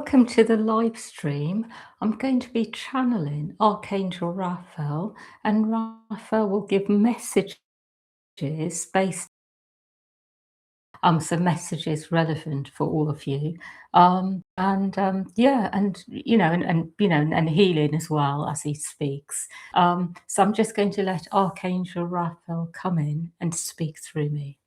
Welcome to the live stream. I'm going to be channeling Archangel Raphael, and Raphael will give messages based some messages relevant for all of you. Yeah, and healing as well as he speaks. So I'm just going to let Archangel Raphael come in and speak through me.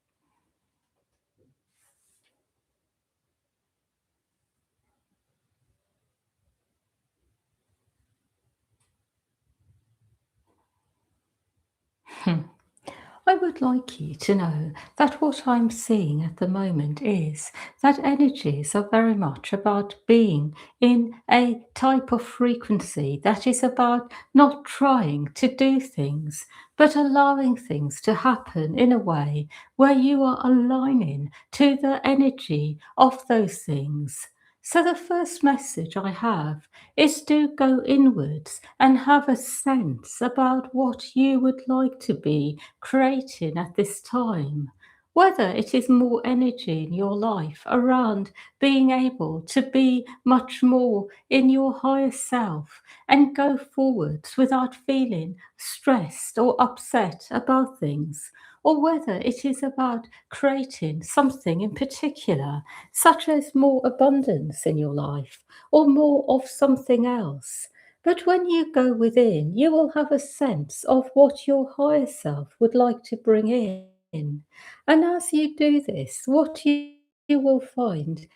I would like you to know that what I'm seeing at the moment is that energies are very much about being in a type of frequency that is about not trying to do things, but allowing things to happen in a way where you are aligning to the energy of those things. So, the first message I have is to go inwards and have a sense about what you would like to be creating at this time. Whether it is more energy in your life around being able to be much more in your higher self and go forwards without feeling stressed or upset about things, or whether it is about creating something in particular, such as more abundance in your life or more of something else. But when you go within, you will have a sense of what your higher self would like to bring in. And as you do this, what you will find,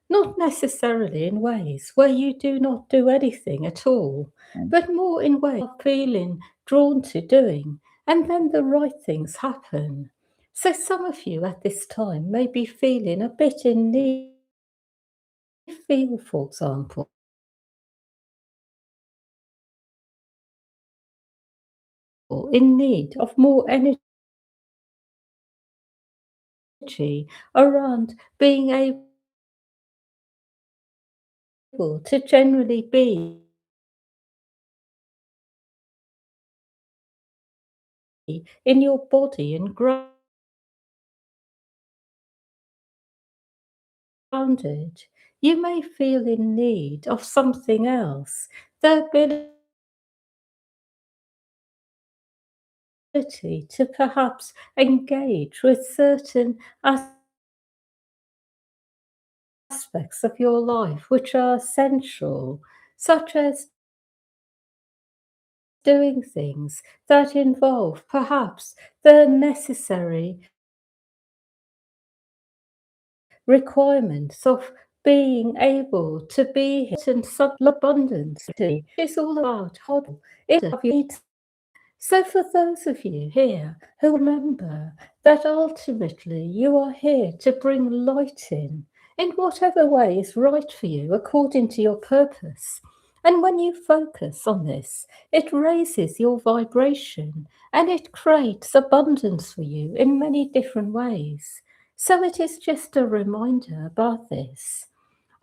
not necessarily in ways where you do not do anything at all, but more in ways of feeling drawn to doing, and then the right things happen. So some of you at this time may be feeling a bit in need, feel, for example, in need of more energy around being able to generally be in your body and grounded. You may feel in need of something else, the ability to perhaps engage with certain aspects of your life which are essential, such as doing things that involve perhaps the necessary requirements of being able to be here in such abundance. It's all about how it needs. So, for those of you here who remember that ultimately you are here to bring light in whatever way is right for you according to your purpose. And when you focus on this, it raises your vibration and it creates abundance for you in many different ways. So, it is just a reminder about this.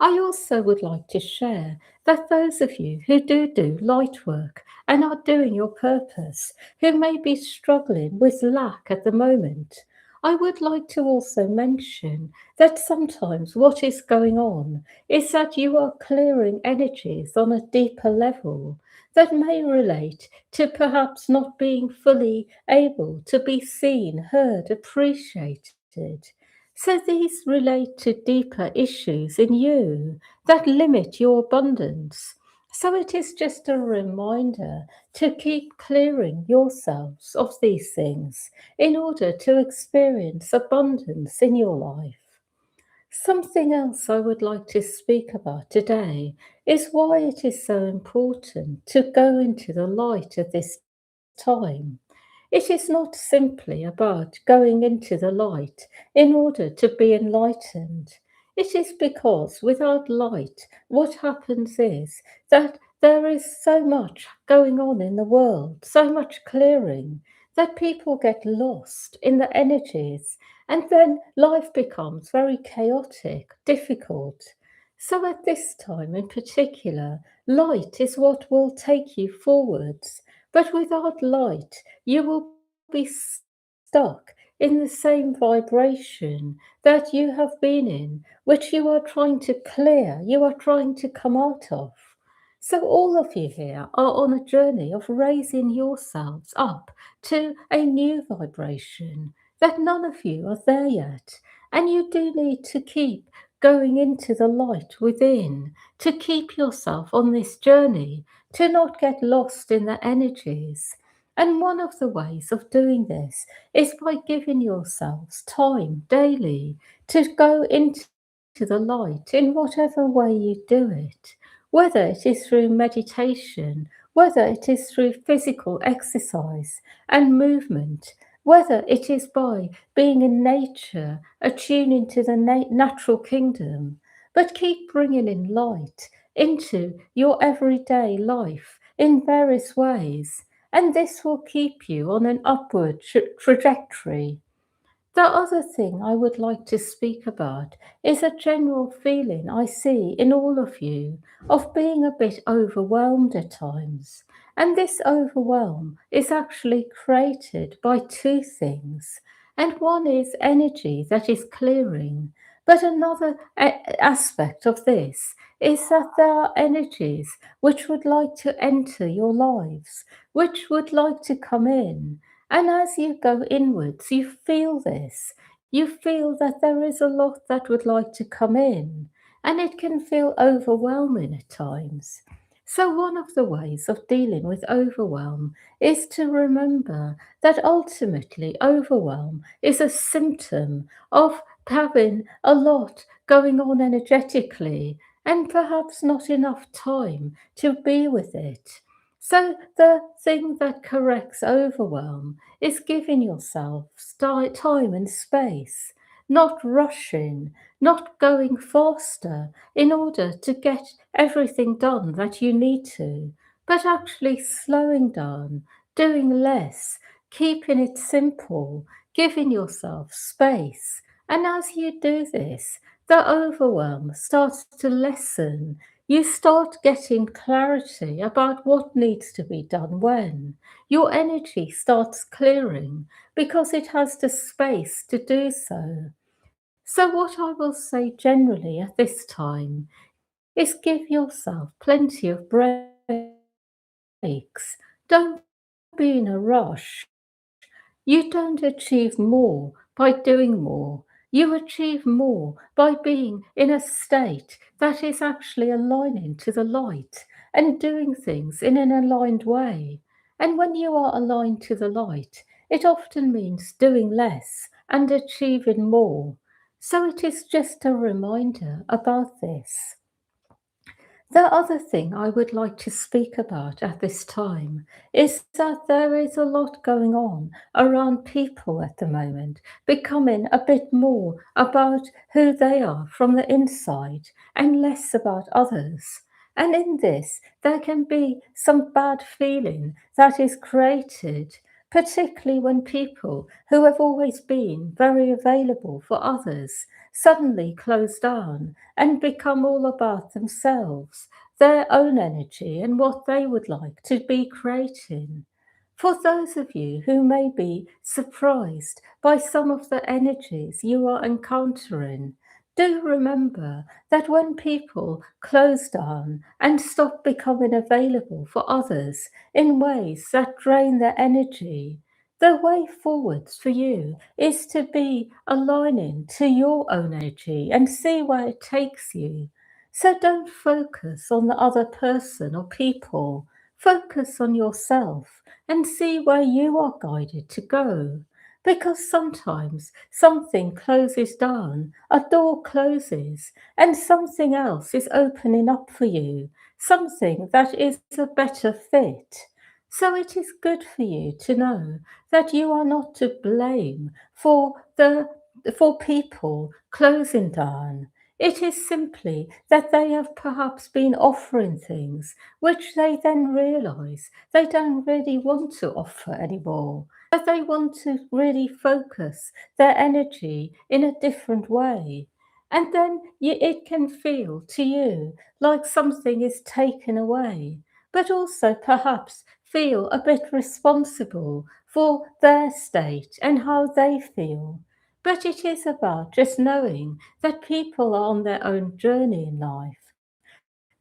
I also would like to share that those of you who do light work and are doing your purpose, who may be struggling with lack at the moment, I would like to also mention that sometimes what is going on is that you are clearing energies on a deeper level that may relate to perhaps not being fully able to be seen, heard, appreciated. So these relate to deeper issues in you that limit your abundance. So it is just a reminder to keep clearing yourselves of these things in order to experience abundance in your life. Something else I would like to speak about today is why it is so important to go into the light at this time. It is not simply about going into the light in order to be enlightened. It is because without light, what happens is that there is so much going on in the world, so much clearing, that people get lost in the energies, and then life becomes very chaotic, difficult. So, at this time in particular, light is what will take you forwards, but without light, you will be stuck in the same vibration that you have been in, which you are trying to clear, you are trying to come out of. So, all of you here are on a journey of raising yourselves up to a new vibration, that none of you are there yet. And you do need to keep going into the light within, to keep yourself on this journey, to not get lost in the energies. And one of the ways of doing this is by giving yourselves time daily to go into the light in whatever way you do it, whether it is through meditation, whether it is through physical exercise and movement, whether it is by being in nature, attuning to the natural kingdom, but keep bringing in light into your everyday life in various ways, and this will keep you on an upward trajectory. The other thing I would like to speak about is a general feeling I see in all of you of being a bit overwhelmed at times. And this overwhelm is actually created by two things. And one is energy that is clearing. But another aspect of this is that there are energies which would like to enter your lives, which would like to come in. And as you go inwards, you feel this. You feel that there is a lot that would like to come in, and it can feel overwhelming at times. So, one of the ways of dealing with overwhelm is to remember that ultimately overwhelm is a symptom of having a lot going on energetically and perhaps not enough time to be with it. So, the thing that corrects overwhelm is giving yourself time and space, not rushing, not going faster in order to get everything done that you need to, but actually slowing down, doing less, keeping it simple, giving yourself space. And as you do this, the overwhelm starts to lessen. You start getting clarity about what needs to be done when. Your energy starts clearing because it has the space to do so. So, what I will say generally at this time is give yourself plenty of breaks. Don't be in a rush. You don't achieve more by doing more. You achieve more by being in a state that is actually aligning to the light and doing things in an aligned way. And when you are aligned to the light, it often means doing less and achieving more. So it is just a reminder about this. The other thing I would like to speak about at this time is that there is a lot going on around people at the moment, becoming a bit more about who they are from the inside and less about others. And in this, there can be some bad feeling that is created, particularly when people who have always been very available for others suddenly close down and become all about themselves, their own energy, and what they would like to be creating. For those of you who may be surprised by some of the energies you are encountering, do remember that when people close down and stop becoming available for others in ways that drain their energy, the way forwards for you is to be aligning to your own energy and see where it takes you. So don't focus on the other person or people. Focus on yourself and see where you are guided to go. Because sometimes something closes down, a door closes, and something else is opening up for you, something that is a better fit. So it is good for you to know that you are not to blame for people closing down. It is simply that they have perhaps been offering things which they then realise they don't really want to offer anymore, that they want to really focus their energy in a different way. And then it can feel to you like something is taken away, but also perhaps feel a bit responsible for their state and how they feel. But it is about just knowing that people are on their own journey in life,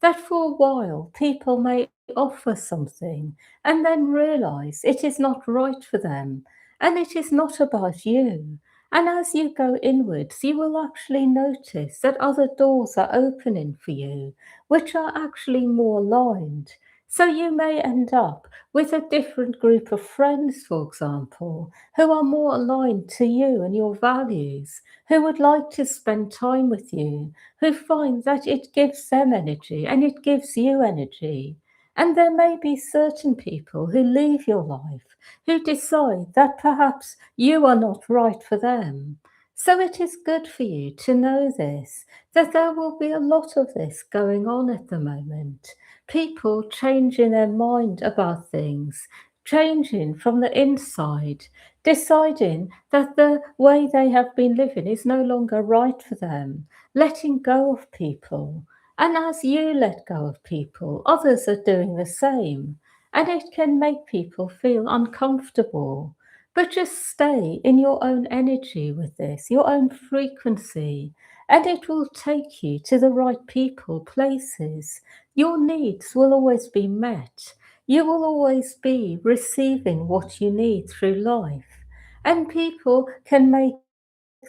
that for a while people may offer something and then realize it is not right for them and it is not about you. And as you go inwards, you will actually notice that other doors are opening for you, which are actually more aligned. So you may end up with a different group of friends, for example, who are more aligned to you and your values, who would like to spend time with you, who find that it gives them energy and it gives you energy. And there may be certain people who leave your life who decide that perhaps you are not right for them. So it is good for you to know this, that there will be a lot of this going on at the moment. People changing their mind about things, changing from the inside, deciding that the way they have been living is no longer right for them, letting go of people. And as you let go of people, others are doing the same. And it can make people feel uncomfortable. But just stay in your own energy with this, your own frequency, and it will take you to the right people, places. Your needs will always be met. You will always be receiving what you need through life. And people can make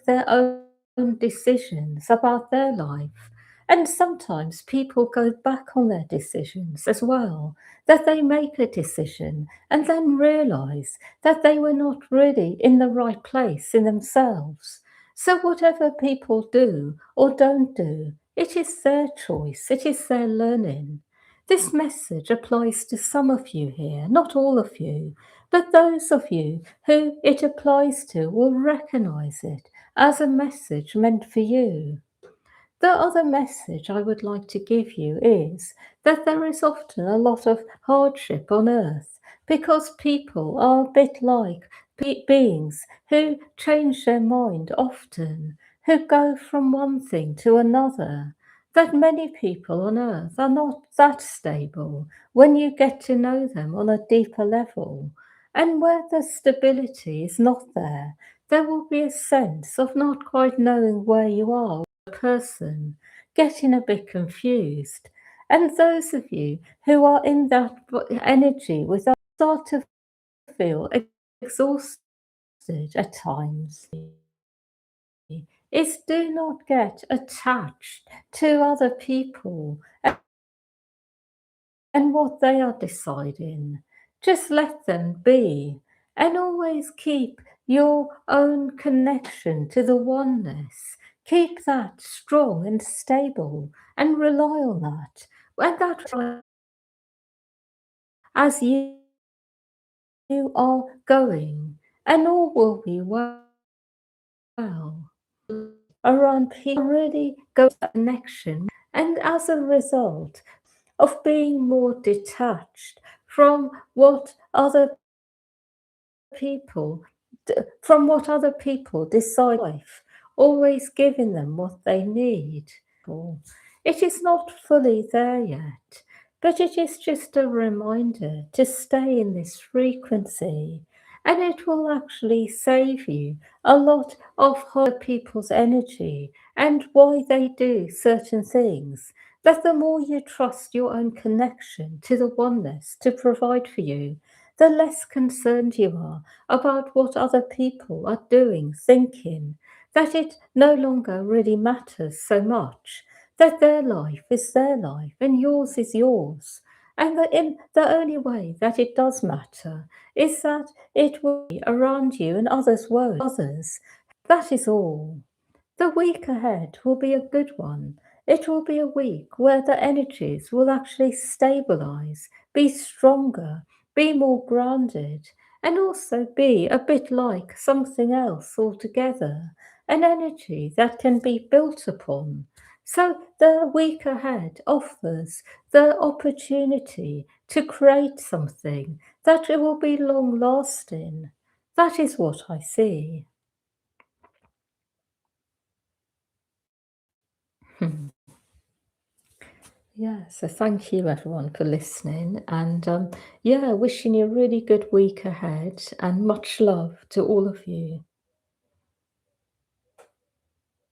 their own decisions about their life. And sometimes people go back on their decisions as well, that they make a decision and then realize that they were not really in the right place in themselves. So, whatever people do or don't do, it is their choice, it is their learning. This message applies to some of you here, not all of you, but those of you who it applies to will recognize it as a message meant for you. The other message I would like to give you is that there is often a lot of hardship on earth because people are a bit like beings who change their mind often, who go from one thing to another. That many people on earth are not that stable when you get to know them on a deeper level. And where the stability is not there, there will be a sense of not quite knowing where you are person, getting a bit confused. And those of you who are in that energy with us start to feel exhausted at times is do not get attached to other people and what they are deciding. Just let them be and always keep your own connection to the oneness. Keep that strong and stable and rely on that. And that as you are going, and all will be well. Around people really go to connection, and as a result of being more detached from what other people what other people decide life, always giving them what they need. It is not fully there yet, but it is just a reminder to stay in this frequency, and it will actually save you a lot of other people's energy and why they do certain things. That the more you trust your own connection to the oneness to provide for you, the less concerned you are about what other people are doing, thinking, that it no longer really matters so much, that their life is their life and yours is yours. And the only way that it does matter is that it will be around you and others won't. Others. That is all. The week ahead will be a good one. It will be a week where the energies will actually stabilize, be stronger, be more grounded, and also be a bit like something else altogether, an energy that can be built upon. So the week ahead offers the opportunity to create something that will be long lasting. That is what I see. Yeah, so thank you everyone for listening, and yeah, wishing you a really good week ahead and much love to all of you.